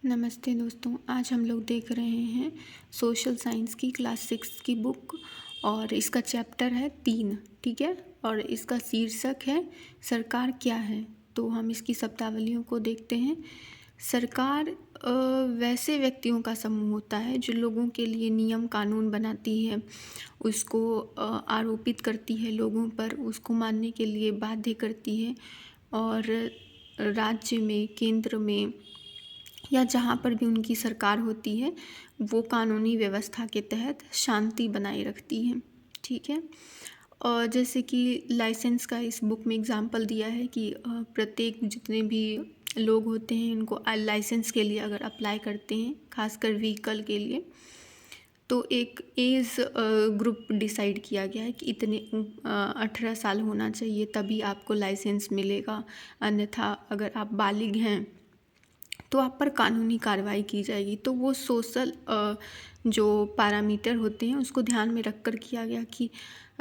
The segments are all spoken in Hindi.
नमस्ते दोस्तों, आज हम लोग देख रहे हैं सोशल साइंस की क्लास 6 की बुक और इसका चैप्टर है 3। ठीक है, और इसका शीर्षक है सरकार क्या है। तो हम इसकी शब्दावलियों को देखते हैं। सरकार वैसे व्यक्तियों का समूह होता है जो लोगों के लिए नियम कानून बनाती है, उसको आरोपित करती है लोगों पर, उसको मानने के लिए बाध्य करती है और राज्य में, केंद्र में या जहाँ पर भी उनकी सरकार होती है वो कानूनी व्यवस्था के तहत शांति बनाए रखती है। ठीक है, और जैसे कि लाइसेंस का इस बुक में एग्जांपल दिया है कि प्रत्येक जितने भी लोग होते हैं उनको लाइसेंस के लिए अगर अप्लाई करते हैं, खासकर व्हीकल के लिए, तो एक एज ग्रुप डिसाइड किया गया है कि इतने 18 साल होना चाहिए तभी आपको लाइसेंस मिलेगा, अन्यथा अगर आप बालिग हैं तो आप पर कानूनी कार्रवाई की जाएगी। तो वो सोशल जो पैरामीटर होते हैं उसको ध्यान में रख कर किया गया कि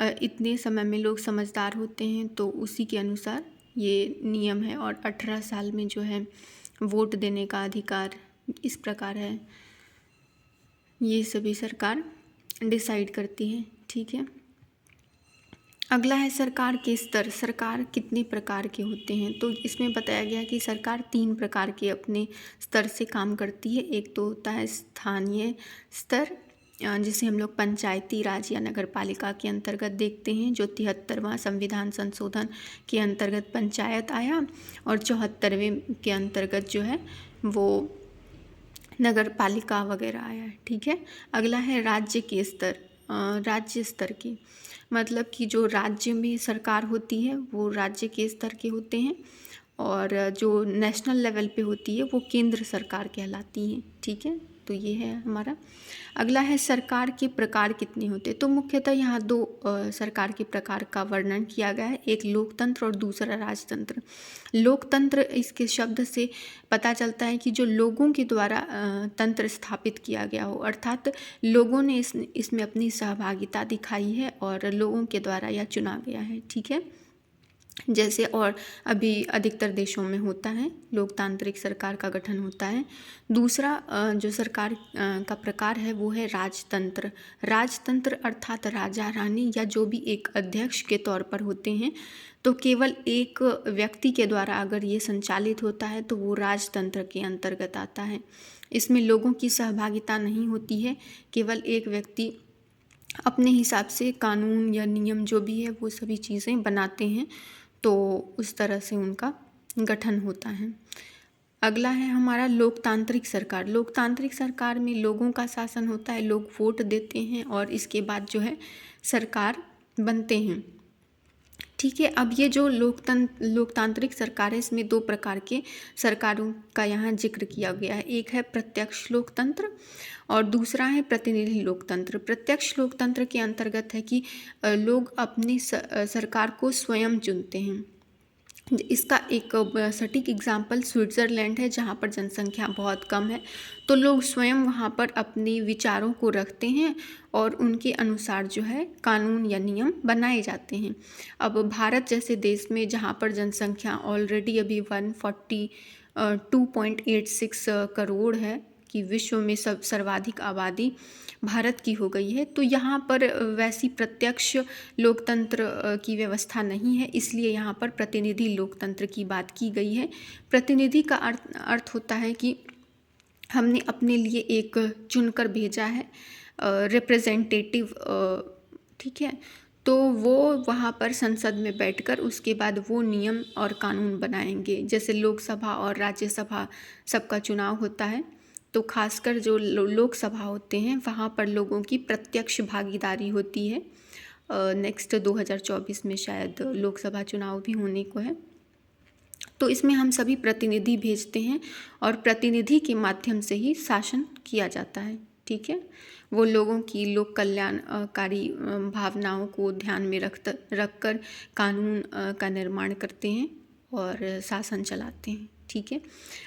इतने समय में लोग समझदार होते हैं तो उसी के अनुसार ये नियम है। और 18 साल में जो है वोट देने का अधिकार इस प्रकार है, ये सभी सरकार डिसाइड करती है। ठीक है, अगला है सरकार के स्तर। सरकार कितने प्रकार के होते हैं, तो इसमें बताया गया कि सरकार 3 प्रकार के अपने स्तर से काम करती है। एक तो होता है स्थानीय स्तर, जिसे हम लोग पंचायती राज या नगर पालिका के अंतर्गत देखते हैं, जो 73वां संविधान संशोधन के अंतर्गत पंचायत आया, और 74वें के अंतर्गत जो है वो नगर पालिका वगैरह आया है। ठीक है, अगला है राज्य के स्तर। राज्य स्तर की मतलब कि जो राज्य में सरकार होती है वो राज्य के स्तर के होते हैं, और जो नेशनल लेवल पे होती है वो केंद्र सरकार कहलाती है। ठीक है, तो ये है हमारा। अगला है सरकार के प्रकार कितने होते हैं। तो मुख्यतः यहाँ 2 सरकार के प्रकार का वर्णन किया गया है, एक लोकतंत्र और दूसरा राजतंत्र। लोकतंत्र, इसके शब्द से पता चलता है कि जो लोगों के द्वारा तंत्र स्थापित किया गया हो, अर्थात लोगों ने इसमें अपनी सहभागिता दिखाई है और लोगों के द्वारा यह चुना गया है। ठीक है, जैसे और अभी अधिकतर देशों में होता है, लोकतांत्रिक सरकार का गठन होता है। दूसरा जो सरकार का प्रकार है वो है राजतंत्र। राजतंत्र अर्थात राजा रानी या जो भी एक अध्यक्ष के तौर पर होते हैं, तो केवल एक व्यक्ति के द्वारा अगर ये संचालित होता है तो वो राजतंत्र के अंतर्गत आता है। इसमें लोगों की सहभागिता नहीं होती है, केवल एक व्यक्ति अपने हिसाब से कानून या नियम जो भी है वो सभी चीज़ें बनाते हैं, तो उस तरह से उनका गठन होता है। अगला है हमारा लोकतांत्रिक सरकार। लोकतांत्रिक सरकार में लोगों का शासन होता है, लोग वोट देते हैं और इसके बाद जो है सरकार बनते हैं। ठीक है, अब ये जो लोकतांत्रिक सरकार है इसमें 2 प्रकार के सरकारों का यहाँ जिक्र किया गया है। एक है प्रत्यक्ष लोकतंत्र और दूसरा है प्रतिनिधि लोकतंत्र। प्रत्यक्ष लोकतंत्र के अंतर्गत है कि लोग अपनी सरकार को स्वयं चुनते हैं। इसका एक सटीक एग्जाम्पल स्विट्ज़रलैंड है, जहाँ पर जनसंख्या बहुत कम है, तो लोग स्वयं वहाँ पर अपने विचारों को रखते हैं और उनके अनुसार जो है कानून या नियम बनाए जाते हैं। अब भारत जैसे देश में जहाँ पर जनसंख्या ऑलरेडी अभी 142.86 करोड़ है, कि विश्व में सर्वाधिक आबादी भारत की हो गई है, तो यहाँ पर वैसी प्रत्यक्ष लोकतंत्र की व्यवस्था नहीं है, इसलिए यहाँ पर प्रतिनिधि लोकतंत्र की बात की गई है। प्रतिनिधि का अर्थ होता है कि हमने अपने लिए एक चुनकर भेजा है, रिप्रेजेंटेटिव। ठीक है, तो वो वहाँ पर संसद में बैठकर उसके बाद वो नियम और कानून बनाएंगे। जैसे लोकसभा और राज्यसभा सबका चुनाव होता है, तो खासकर जो लोकसभा होते हैं वहाँ पर लोगों की प्रत्यक्ष भागीदारी होती है। नेक्स्ट 2024 में शायद लोकसभा चुनाव भी होने को है, तो इसमें हम सभी प्रतिनिधि भेजते हैं और प्रतिनिधि के माध्यम से ही शासन किया जाता है। ठीक है, वो लोगों की लोक कल्याणकारी भावनाओं को ध्यान में रखकर कानून का निर्माण करते हैं और शासन चलाते हैं। ठीक है,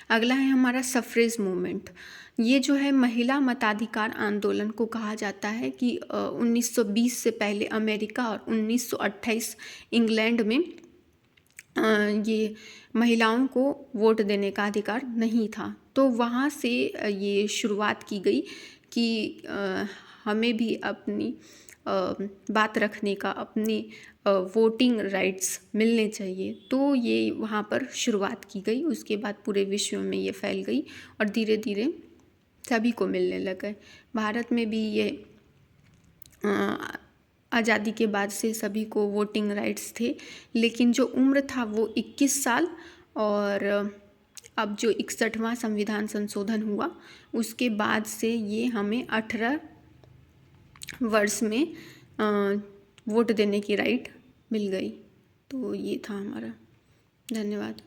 अगला है हमारा सफ्रेज मूवमेंट। ये जो है महिला मताधिकार आंदोलन को कहा जाता है कि 1920 से पहले अमेरिका और 1928 इंग्लैंड में ये महिलाओं को वोट देने का अधिकार नहीं था। तो वहाँ से ये शुरुआत की गई कि हमें भी अपनी बात रखने का, अपनी वोटिंग राइट्स मिलने चाहिए। तो ये वहाँ पर शुरुआत की गई। उसके बाद पूरे विश्व में ये फैल गई और धीरे धीरे सभी को मिलने लग गए। भारत में भी ये आज़ादी के बाद से सभी को वोटिंग राइट्स थे, लेकिन जो उम्र था वो 21 साल। और अब जो 61वां संविधान संशोधन हुआ उसके बाद से ये हमें 18 वर्ष में वोट देने की राइट मिल गई। तो ये था हमारा। धन्यवाद।